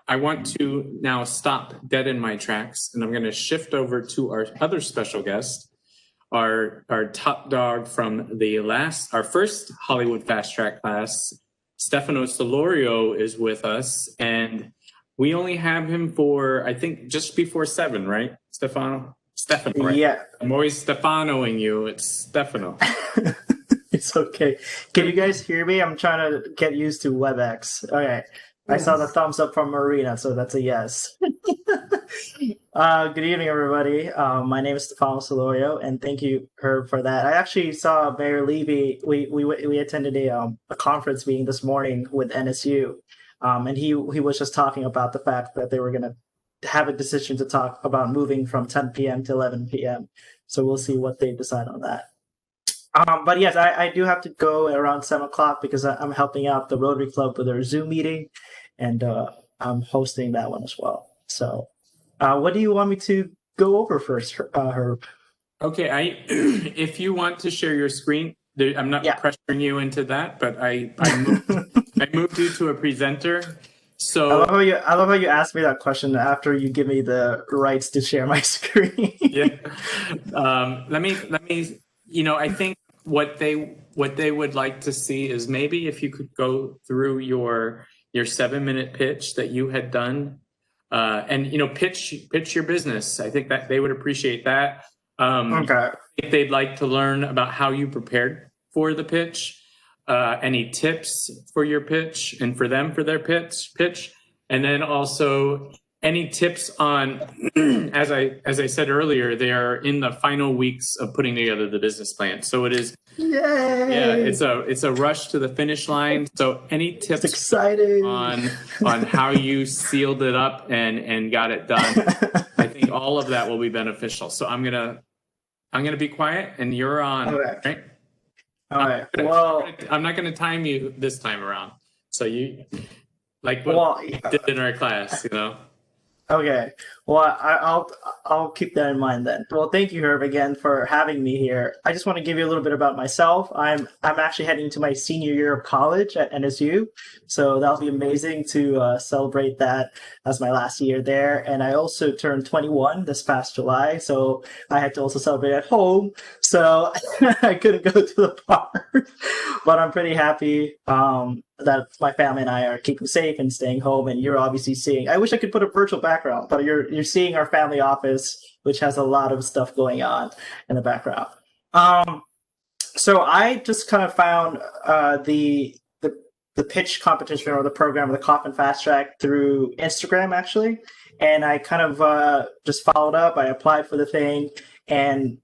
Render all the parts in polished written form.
I want to now stop dead in my tracks, and I'm going to shift over to our other special guest, our top dog from our first Hollywood Fast Track class. Stefano Selorio is with us, and we only have him for, I think, just before 7, right, Stefano? Stefano, right? Yeah. I'm always Stefanoing you. It's Stefano. It's okay. Can you guys hear me? I'm trying to get used to WebEx. Okay. I saw the thumbs up from Marina, so that's a yes. Good evening, everybody. My name is Stefano Selorio, and thank you, Herb, for that. I actually saw Mayor Levy. We attended a conference meeting this morning with NSU, and he was just talking about the fact that they were going to have a decision to talk about moving from 10 p.m. to 11 p.m. So we'll see what they decide on that. But yes, I do have to go around 7 o'clock because I'm helping out the Rotary Club with their Zoom meeting, and I'm hosting that one as well. So, what do you want me to go over first, Herb? Okay, if you want to share your screen, I'm not pressuring you into that, but I moved you to a presenter. So I love how you asked me that question after you give me the rights to share my screen. Yeah. Let me. I think what they would like to see is maybe if you could go through your 7-minute pitch that you had done, and pitch your business. I think that they would appreciate that. Okay. If they'd like to learn about how you prepared for the pitch, any tips for your pitch and for them for their pitch, and then also any tips on, as I said earlier, they are in the final weeks of putting together the business plan. So it is, Yay! Yeah, it's a rush to the finish line. So any tips exciting on how you sealed it up and got it done? I think all of that will be beneficial. So I'm gonna be quiet and you're on, right? All right. I'm not gonna time you this time around. So you like what we did in our class, Okay. Well, I'll keep that in mind then. Well, thank you, Herb, again for having me here. I just want to give you a little bit about myself. I'm actually heading to my senior year of college at NSU, so that'll be amazing to celebrate that as my last year there. And I also turned 21 this past July, so I had to also celebrate at home. So I couldn't go to the park, but I'm pretty happy that my family and I are keeping safe and staying home. And you're obviously seeing, I wish I could put a virtual background, but you're seeing our family office, which has a lot of stuff going on in the background. So I just kind of found the pitch competition or the program of the Coffin Fast Track through Instagram, actually. And I kind of just followed up. I applied for the thing. And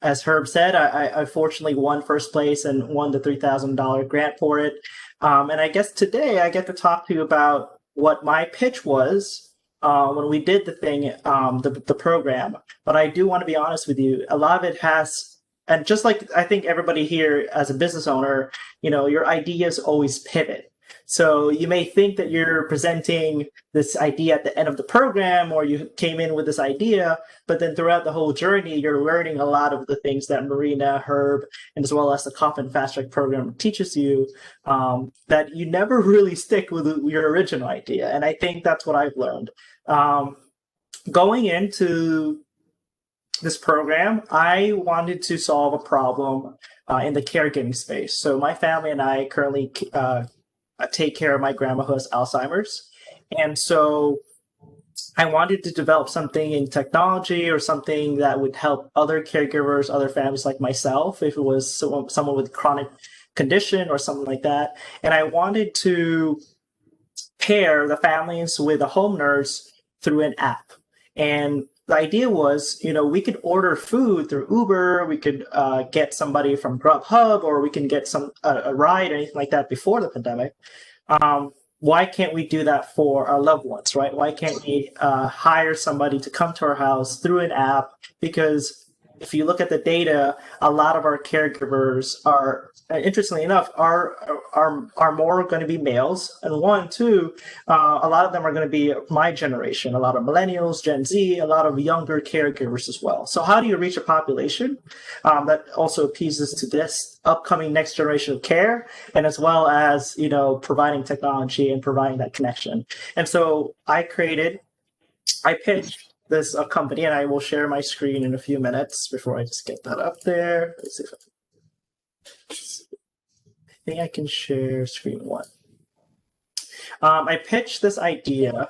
as Herb said, I fortunately won first place and won the $3,000 grant for it. And I guess today I get to talk to you about what my pitch was when we did the thing, the program. But I do want to be honest with you. A lot of it has, and just like I think everybody here as a business owner, your ideas always pivot. So you may think that you're presenting this idea at the end of the program, or you came in with this idea, but then throughout the whole journey, you're learning a lot of the things that Marina, Herb, and as well as the Coffin Fast Track program teaches you, that you never really stick with your original idea. And I think that's what I've learned. Going into this program, I wanted to solve a problem in the caregiving space. So my family and I currently take care of my grandma who has Alzheimer's. And so I wanted to develop something in technology or something that would help other caregivers, other families like myself, if it was someone with chronic condition or something like that. And I wanted to pair the families with a home nurse through an app. And the idea was, we could order food through Uber, we could get somebody from Grubhub, or we can get a ride or anything like that before the pandemic. Why can't we do that for our loved ones, right? Why can't we hire somebody to come to our house through an app? Because if you look at the data, a lot of our caregivers are interestingly enough, are more going to be males, and one, two, a lot of them are going to be my generation. A lot of millennials, Gen Z, a lot of younger caregivers as well. So, how do you reach a population that also appeases to this upcoming next generation of care, and as well as providing technology and providing that connection? And so, I pitched this company, and I will share my screen in a few minutes before I just get that up there. Let's see if I think I can share screen one. I pitched this idea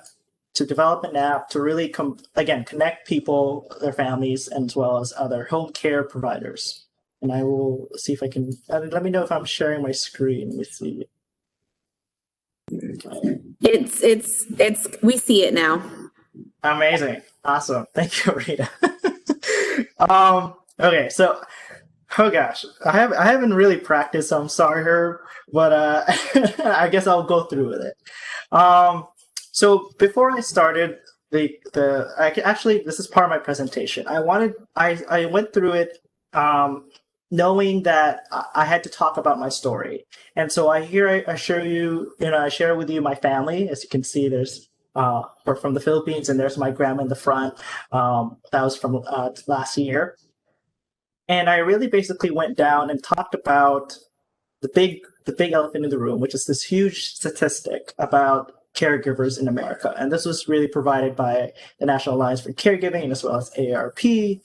to develop an app to really, connect people, their families, and as well as other home care providers. And I will see if I can, let me know if I'm sharing my screen. Let me see. We see it now. Amazing. Awesome. Thank you, Rita. Okay, so oh gosh, I haven't really practiced, so I'm sorry, Herb, but I guess I'll go through with it. So before I started actually this is part of my presentation. I went through it knowing that I had to talk about my story, and so I share with you my family. As you can see, we're from the Philippines, and there's my grandma in the front. That was from last year. And I really basically went down and talked about the big elephant in the room, which is this huge statistic about caregivers in America. And this was really provided by the National Alliance for Caregiving and as well as AARP.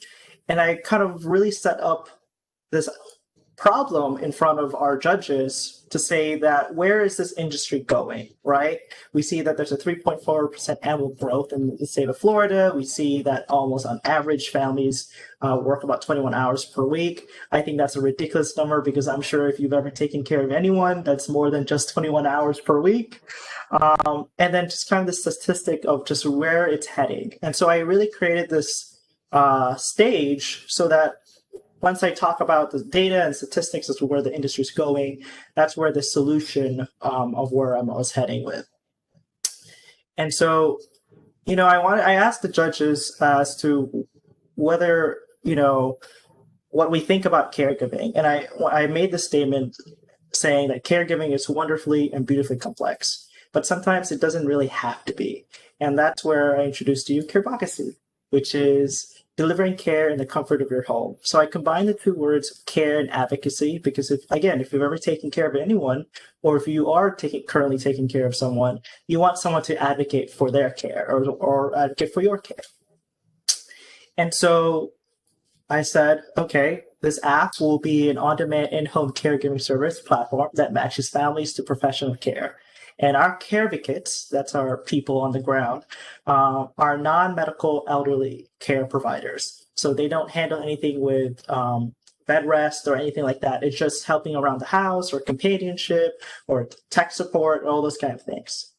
And I kind of really set up this problem in front of our judges to say that where is this industry going, right? We see that there's a 3.4% annual growth in the state of Florida. We see that almost on average families work about 21 hours per week. I think that's a ridiculous number because I'm sure if you've ever taken care of anyone, that's more than just 21 hours per week. And then just kind of the statistic of just where it's heading. And so I really created this stage so that once I talk about the data and statistics as to where the industry is going, that's where the solution of where I was heading with. And so, I asked the judges as to whether, what we think about caregiving. And I made the statement saying that caregiving is wonderfully and beautifully complex, but sometimes it doesn't really have to be. And that's where I introduced to you Carevocacy, which is delivering care in the comfort of your home. So I combine the two words care and advocacy because if you've ever taken care of anyone, or if you are currently taking care of someone, you want someone to advocate for their care or advocate for your care. And so I said, okay, this app will be an on-demand in-home caregiving service platform that matches families to professional care. And our Carevocacy, that's our people on the ground, are non-medical elderly care providers. So they don't handle anything with bed rest or anything like that. It's just helping around the house or companionship or tech support, all those kind of things.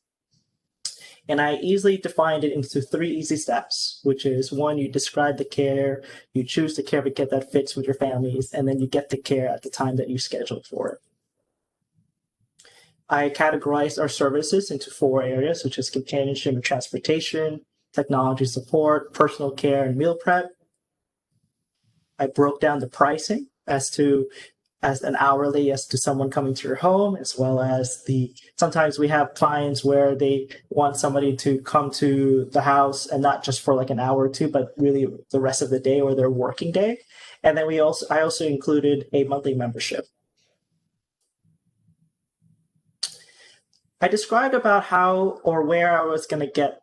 And I easily defined it into 3 easy steps, which is 1, you describe the care, you choose the Carevocacy that fits with your families, and then you get the care at the time that you scheduled for it. I categorized our services into 4 areas, which is companionship and transportation, technology support, personal care, and meal prep. I broke down the pricing as an hourly as to someone coming to your home, as well as sometimes we have clients where they want somebody to come to the house and not just for like an hour or two, but really the rest of the day or their working day. And then I also included a monthly membership. I described about how or where I was going to get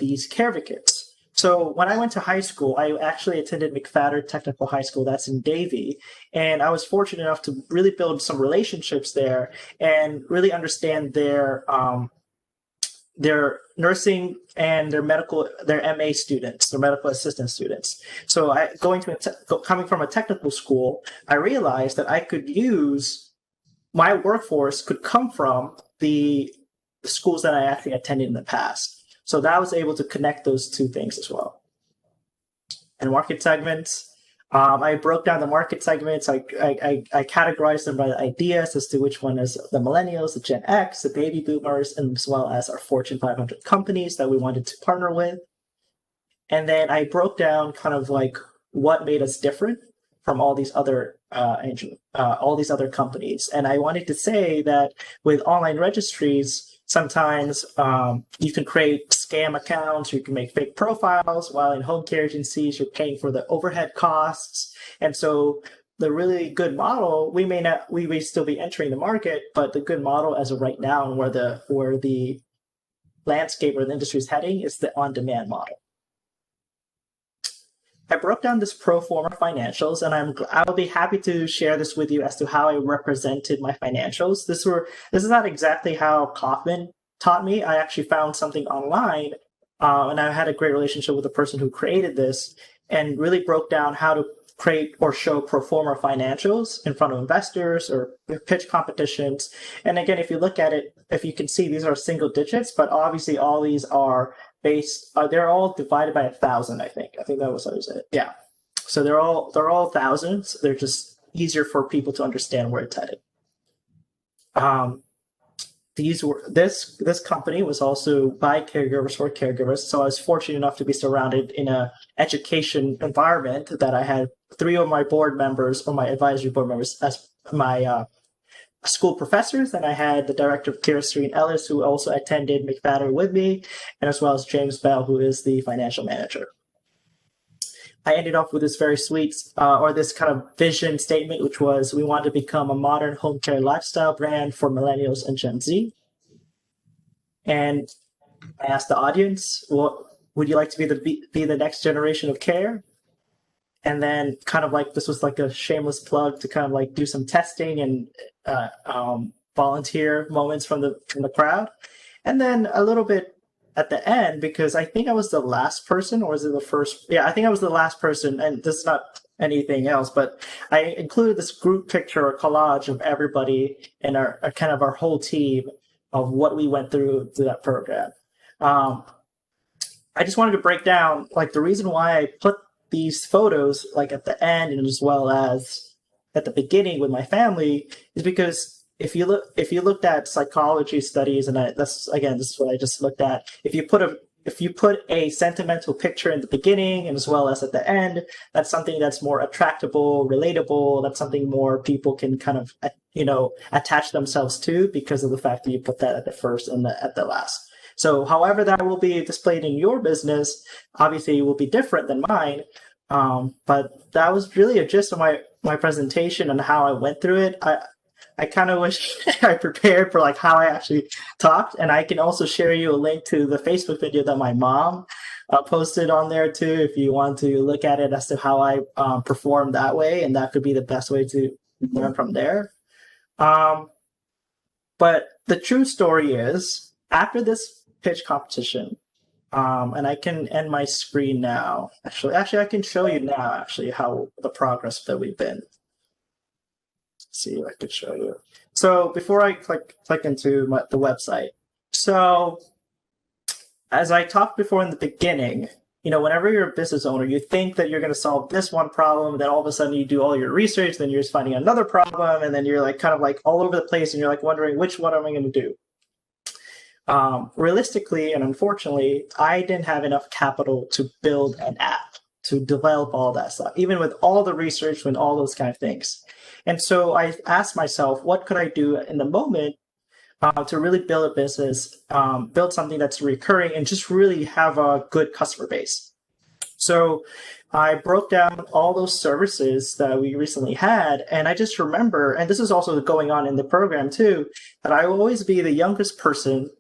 these Carevocacy. So when I went to high school, I actually attended McFadden Technical High School. That's in Davie. And I was fortunate enough to really build some relationships there and really understand their nursing and their MA students, their medical assistant students. So coming from a technical school, I realized that I could use my workforce could come from the schools that I actually attended in the past. So that I was able to connect those 2 things as well. And market segments, I broke down the market segments. I categorized them by the ideas as to which one is the millennials, the Gen X, the baby boomers, and as well as our Fortune 500 companies that we wanted to partner with. And then I broke down kind of like what made us different from all these other all these other companies. And I wanted to say that with online registries, sometimes you can create scam accounts, you can make fake profiles, while in home care agencies, you're paying for the overhead costs. And so the really good model, we may still be entering the market, but the good model as of right now and where the landscape or the industry is heading is the on-demand model. I broke down this pro forma financials, and I'll be happy to share this with you as to how I represented my financials. This is not exactly how Kaufman taught me. I actually found something online, and I had a great relationship with the person who created this, and really broke down how to create or show pro forma financials in front of investors or pitch competitions. And again, if you look at it, if you can see, these are single digits, but obviously all these are they're all divided by 1,000, I think. I think that was it. Yeah. So they're all thousands. They're just easier for people to understand where it's headed. This company was also by caregivers for caregivers. So I was fortunate enough to be surrounded in an education environment that I had 3 of my board members or my advisory board members as my school professors, and I had the director of care, Serene Ellis, who also attended McFadden with me, and as well as James Bell, who is the financial manager. I ended up with this very sweet, or this kind of vision statement, which was, we want to become a modern home care lifestyle brand for millennials and Gen Z. And I asked the audience, well, would you like to be the next generation of care? And then kind of like, this was like a shameless plug to kind of like do some testing and volunteer moments from the crowd. And then a little bit at the end, because I think I was the last person, or was it the first? Yeah, I think I was the last person, and this is not anything else, but I included this group picture or collage of everybody and our kind of our whole team of what we went through that program. I just wanted to break down like the reason why I put these photos like at the end and as well as at the beginning with my family is because if you looked at psychology studies, and this is what I just looked at. If you put a sentimental picture in the beginning and as well as at the end, that's something that's more attractable, relatable. That's something more people can kind of attach themselves to because of the fact that you put that at the first and at the last. So however that will be displayed in your business, obviously it will be different than mine. But that was really a gist of my presentation and how I went through it. I kind of wish I prepared for like how I actually talked, and I can also share you a link to the Facebook video that my mom posted on there too, if you want to look at it as to how I performed that way, and that could be the best way to learn from there. But the true story is, after this pitch competition, and I can end my screen now. Actually, I can show you now. Actually, how the progress that we've been. Let's see if I could show you. So before I click into the website, so as I talked before in the beginning, whenever you're a business owner, you think that you're going to solve this one problem, then all of a sudden you do all your research, then you're just finding another problem, and then you're like kind of like all over the place, and you're like wondering which one am I going to do. Realistically and unfortunately, I didn't have enough capital to build an app, to develop all that stuff, even with all the research and all those kind of things. And so I asked myself, what could I do in the moment to really build a business, build something that's recurring, and just really have a good customer base? So I broke down all those services that we recently had, and I just remember, and this is also going on in the program too, that I will always be the youngest person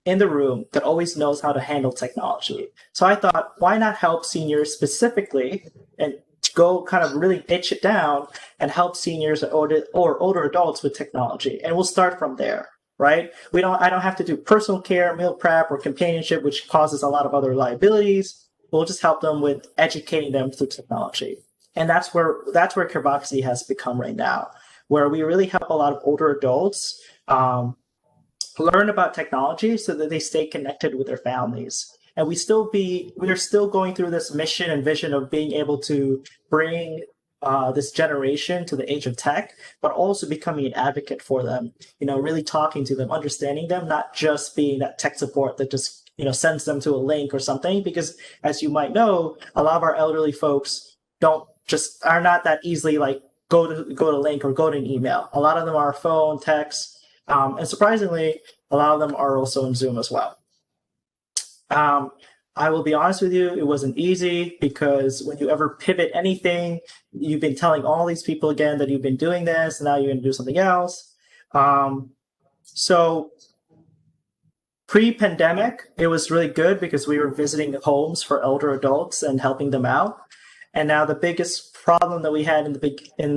in the room that always knows how to handle technology. So I thought, why not help seniors specifically and go kind of really niche it down and help seniors or older adults with technology. And we'll start from there, right? I don't have to do personal care, meal prep, or companionship, which causes a lot of other liabilities. We'll just help them with educating them through technology. And that's where Carevocacy has become right now, where we really help a lot of older adults learn about technology so that they stay connected with their families. And we are still going through this mission and vision of being able to bring this generation to the age of tech, but also becoming an advocate for them, really talking to them, understanding them, not just being that tech support that just, sends them to a link or something. Because as you might know, a lot of our elderly folks are not that easily like go to a link or go to an email. A lot of them are phone, text, and surprisingly, a lot of them are also in Zoom as well. I will be honest with you, it wasn't easy because when you ever pivot anything, you've been telling all these people again that you've been doing this, and now you're going to do something else. So pre-pandemic, it was really good because we were visiting homes for elder adults and helping them out. And now the biggest problem that we had in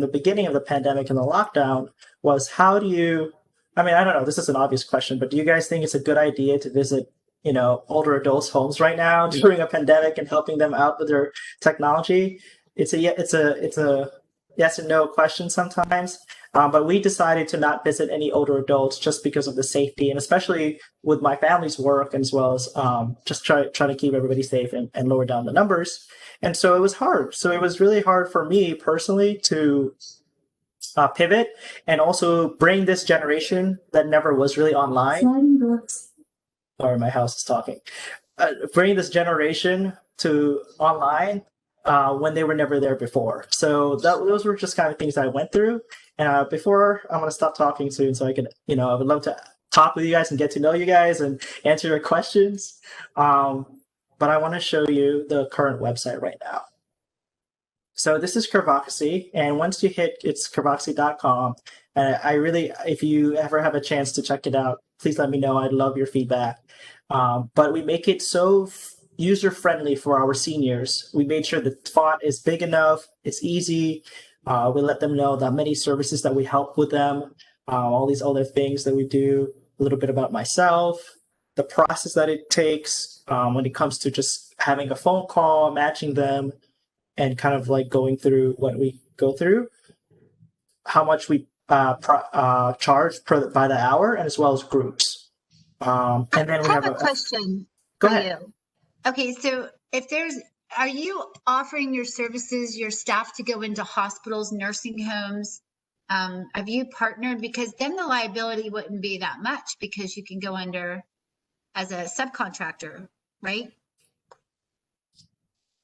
the beginning of the pandemic and the lockdown was how do you, I mean, I don't know, this is an obvious question, but do you guys think it's a good idea to visit, older adults' homes right now during a pandemic and helping them out with their technology? It's a yes and no question sometimes. But we decided to not visit any older adults just because of the safety, and especially with my family's work, as well as just try to keep everybody safe and lower down the numbers. And so it was hard. So it was really hard for me personally to pivot and also bring this generation that never was really online. Sorry, my house is talking. Bring this generation to online when they were never there before. So those were just kind of things I went through. Before I'm going to stop talking soon so I can, I would love to talk with you guys and get to know you guys and answer your questions. But I want to show you the current website right now. So this is Carevocacy, and once you hit, it's carevocacy.com. If you ever have a chance to check it out, please let me know. I'd love your feedback. But we make it so user-friendly for our seniors. We made sure the font is big enough, it's easy. We let them know the many services that we help with them, all these other things that we do, a little bit about myself, the process that it takes when it comes to just having a phone call, matching them, and kind of like going through what we go through, how much we charge by the hour, and as well as groups. And then we have a question for you. Okay, so are you offering your services, your staff to go into hospitals, nursing homes? Have you partnered? Because then the liability wouldn't be that much because you can go under as a subcontractor, right?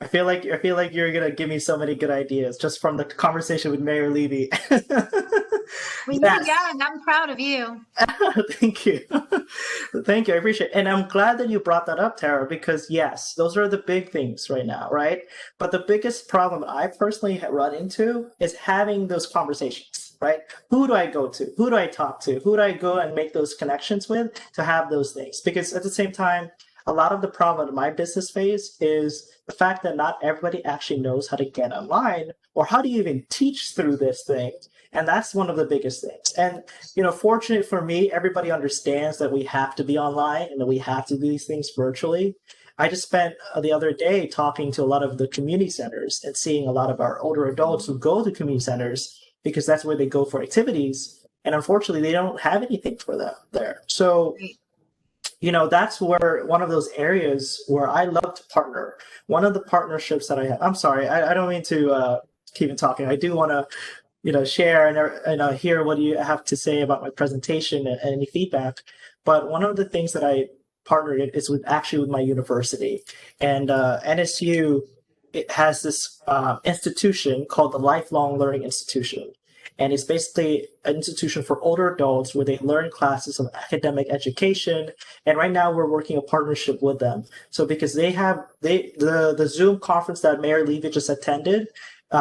I feel like you're gonna give me so many good ideas just from the conversation with Mayor Levy. Well, you're young. I'm proud of you. Thank you. Thank you. I appreciate it. And I'm glad that you brought that up, Tara, because yes, those are the big things right now, right? But the biggest problem I personally run into is having those conversations, right? Who do I go to? Who do I talk to? Who do I go and make those connections with to have those things? Because at the same time, a lot of the problem in my business phase is the fact that not everybody actually knows how to get online or how to even teach through this thing. And that's one of the biggest things. And, fortunate for me, everybody understands that we have to be online and that we have to do these things virtually. I just spent the other day talking to a lot of the community centers and seeing a lot of our older adults who go to community centers because that's where they go for activities. And unfortunately, they don't have anything for them there. So, that's where one of those areas where I love to partner. One of the partnerships that I have, I'm sorry, I don't mean to keep on talking. I do want to share and hear what you have to say about my presentation and any feedback. But one of the things that I partnered in is with my university. And NSU, it has this institution called the Lifelong Learning Institution. And it's basically an institution for older adults where they learn classes of academic education. And right now we're working a partnership with them. So because the Zoom conference that Mayor Levy just attended,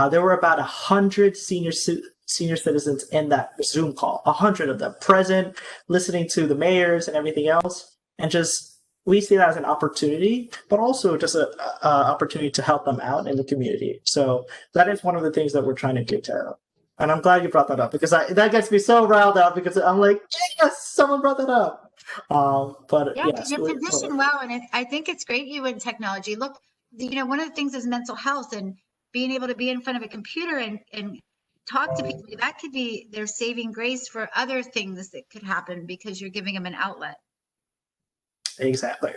there were about 100 senior citizens in that Zoom call, 100 of them present, listening to the mayors and everything else. And just, we see that as an opportunity, but also just an opportunity to help them out in the community. So that is one of the things that we're trying to do, Tara. And I'm glad you brought that up because that gets me so riled up because I'm like, yes, someone brought that up. But yeah, yes, you're positioned well, and I think it's great you in technology. Look, one of the things is mental health and being able to be in front of a computer and talk to people. That could be their saving grace for other things that could happen because you're giving them an outlet. Exactly.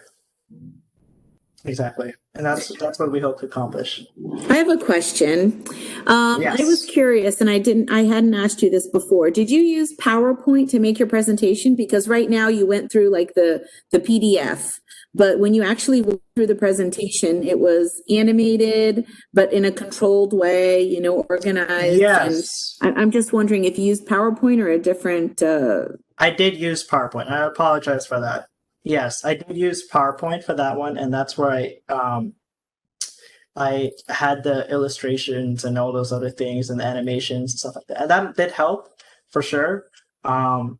Exactly. And that's what we hope to accomplish. I have a question. Yes. I was curious, and I hadn't asked you this before. Did you use PowerPoint to make your presentation? Because right now you went through like the PDF, but when you actually went through the presentation, it was animated, but in a controlled way, organized. Yes. And I'm just wondering if you used PowerPoint or a different. I did use PowerPoint. I apologize for that. Yes, I did use PowerPoint for that one, and that's where I had the illustrations and all those other things and the animations and stuff like that. And that did help for sure. Because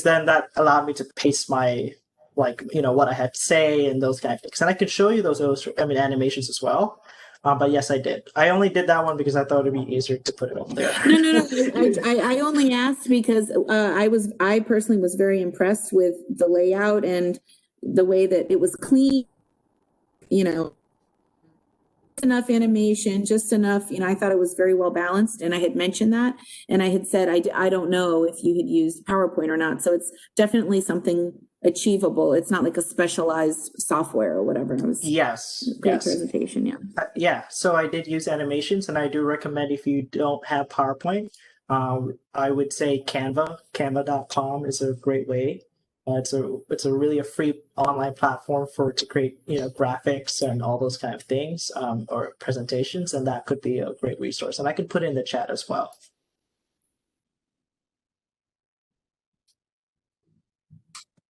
then that allowed me to paste my what I had to say and those kind of things. And I could show you those animations as well. But yes, I did. I only did that one because I thought it'd be easier to put it up there. No. I only asked because I personally was very impressed with the layout and the way that it was clean. Enough animation, just enough. I thought it was very well balanced, and I had mentioned that, and I had said I don't know if you had used PowerPoint or not. So it's definitely something achievable. It's not like a specialized software or whatever. It was great presentation. Yeah. So I did use animations, and I do recommend if you don't have PowerPoint, I would say Canva.com is a great way. It's a really a free online platform to create graphics and all those kind of things or presentations, and that could be a great resource. And I can put it in the chat as well.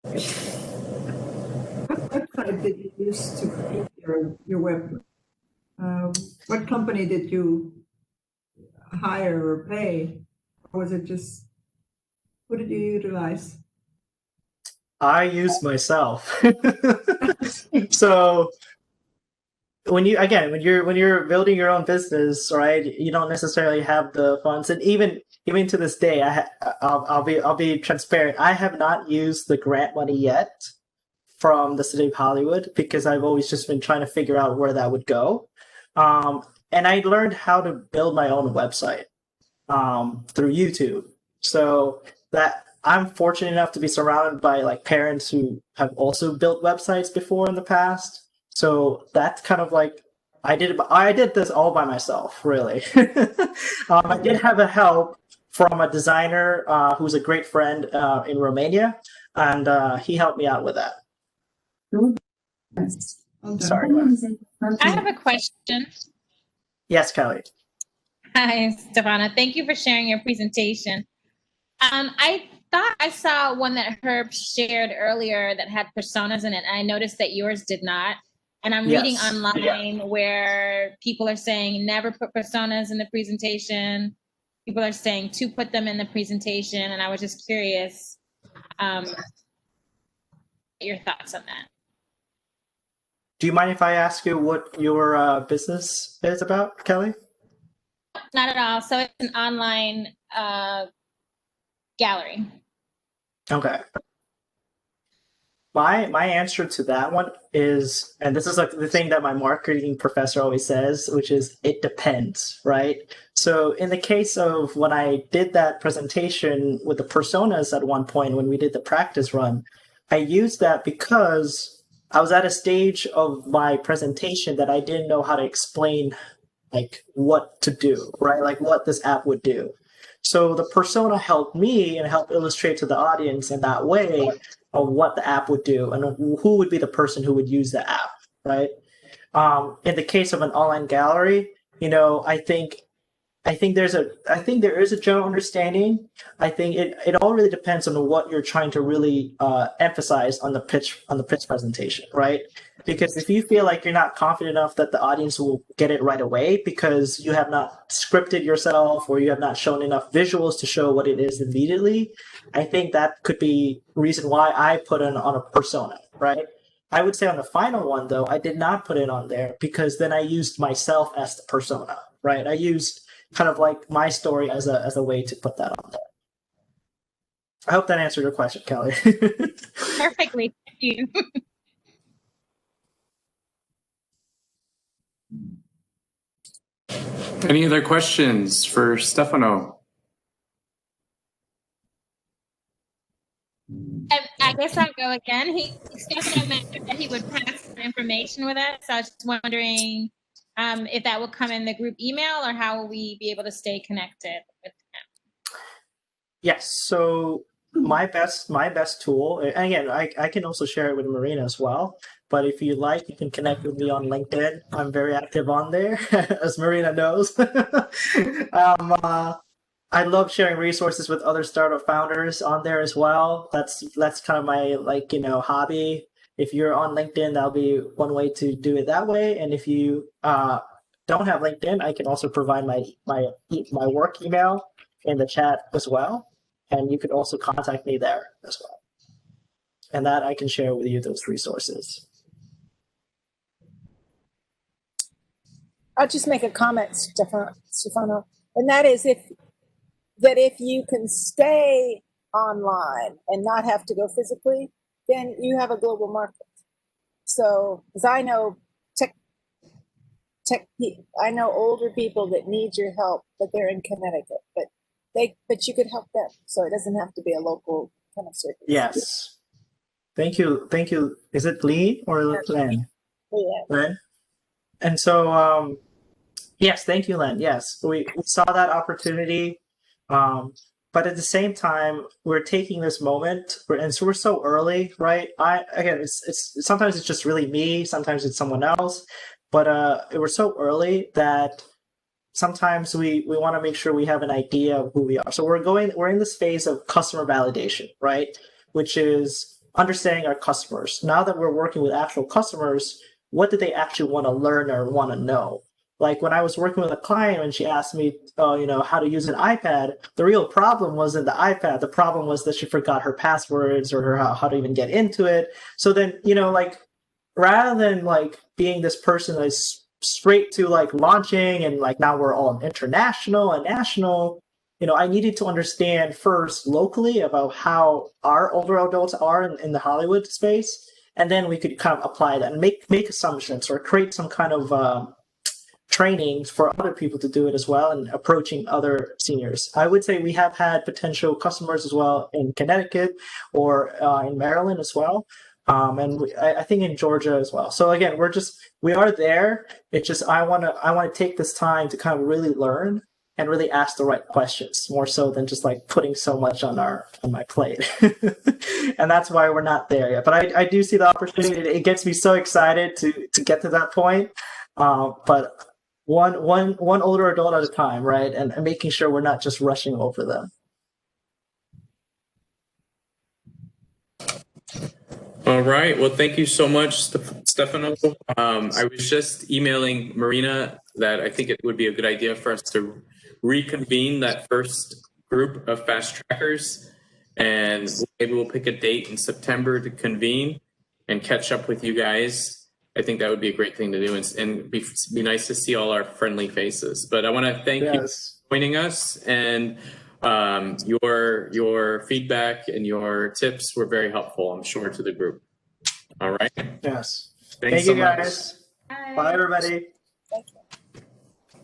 What website did you use to create your web? What company did you hire or pay? Or was it just, who did you utilize? I use myself. So when you're building your own business, right? You don't necessarily have the funds, and even to this day, I'll be transparent. I have not used the grant money yet from the city of Hollywood because I've always just been trying to figure out where that would go. And I learned how to build my own website through YouTube. So that I'm fortunate enough to be surrounded by like parents who have also built websites before in the past. So that's kind of like I did this all by myself, really. I did have a help from a designer who's a great friend in Romania, and he helped me out with that. Sorry. I have a question. Yes, Kelly. Hi, Stefano. Thank you for sharing your presentation. I thought I saw one that Herb shared earlier that had personas in it. And I noticed that yours did not. And I'm reading online where people are saying never put personas in the presentation. People are saying to put them in the presentation. And I was just curious your thoughts on that. Do you mind if I ask you what your business is about, Kelly? Not at all. So it's an online gallery. Okay. My answer to that one is, and this is like the thing that my marketing professor always says, which is it depends, right? So in the case of when I did that presentation with the personas at one point when we did the practice run, I used that because I was at a stage of my presentation that I didn't know how to explain like what to do, right? Like what this app would do. So the persona helped me and helped illustrate to the audience in that way of what the app would do and who would be the person who would use the app, right? In the case of an online gallery, I think there is a general understanding. I think it all really depends on what you're trying to really emphasize on the pitch presentation, right? Because if you feel like you're not confident enough that the audience will get it right away because you have not scripted yourself or you have not shown enough visuals to show what it is immediately, I think that could be a reason why I put it on a persona, right? I would say on the final one, though, I did not put it on there because then I used myself as the persona, right? I used kind of like my story as a way to put that on there. I hope that answered your question, Kelly. Perfectly. Thank you. Any other questions for Stefano? I guess I'll go again. Stefano mentioned that he would pass the information information with us. I was just wondering if that will come in the group email, or how will we be able to stay connected with him? Yes. So my best tool, and again, I can also share it with Marina as well. But if you like, you can connect with me on LinkedIn. I'm very active on there, as Marina knows. I love sharing resources with other startup founders on there as well. That's kind of my hobby. If you're on LinkedIn, that'll be one way to do it that way. And if you don't have LinkedIn, I can also provide my work email in the chat as well, and you could also contact me there as well. And that I can share with you those resources. I'll just make a comment, Stefano, and that is if you can stay online and not have to go physically, then you have a global market. So, because I know I know older people that need your help, but they're in Connecticut, but you could help them. So it doesn't have to be a local kind of service. Yes. Thank you. Is it Lee or Len? Yeah. Len? And so, yes, thank you, Len. Yes, we saw that opportunity. But at the same time, we're taking this moment, and so we're so early, right? It's sometimes it's just really me, sometimes it's someone else, but we're so early that sometimes we want to make sure we have an idea of who we are. So we're in this phase of customer validation, right? Which is understanding our customers. Now that we're working with actual customers, what do they actually want to learn or want to know? Like when I was working with a client and she asked me, how to use an iPad, the real problem wasn't the iPad. The problem was that she forgot her passwords or how to even get into it. So then, rather than being this person that's straight to launching and now we're all international and national, I needed to understand first locally about how our older adults are in the Hollywood space. And then we could kind of apply that and make assumptions or create some kind of trainings for other people to do it as well, and approaching other seniors. I would say we have had potential customers as well in Connecticut or in Maryland as well. And I think in Georgia as well. So again, we are there. It's just I want to take this time to kind of really learn and really ask the right questions, more so than just putting so much on my plate. And that's why we're not there yet. But I do see the opportunity. It gets me so excited to get to that point. But one older adult at a time, right? And making sure we're not just rushing over them. All right. Well, thank you so much, Stefano. I was just emailing Marina that I think it would be a good idea for us to reconvene that first group of fast trackers, and maybe we'll pick a date in September to convene and catch up with you guys. I think that would be a great thing to do, and be nice to see all our friendly faces. But I want to thank you for joining us, and your feedback and your tips were very helpful, I'm sure, to the group. All right. Yes. Thanks Thank you, so much. guys. Bye, everybody.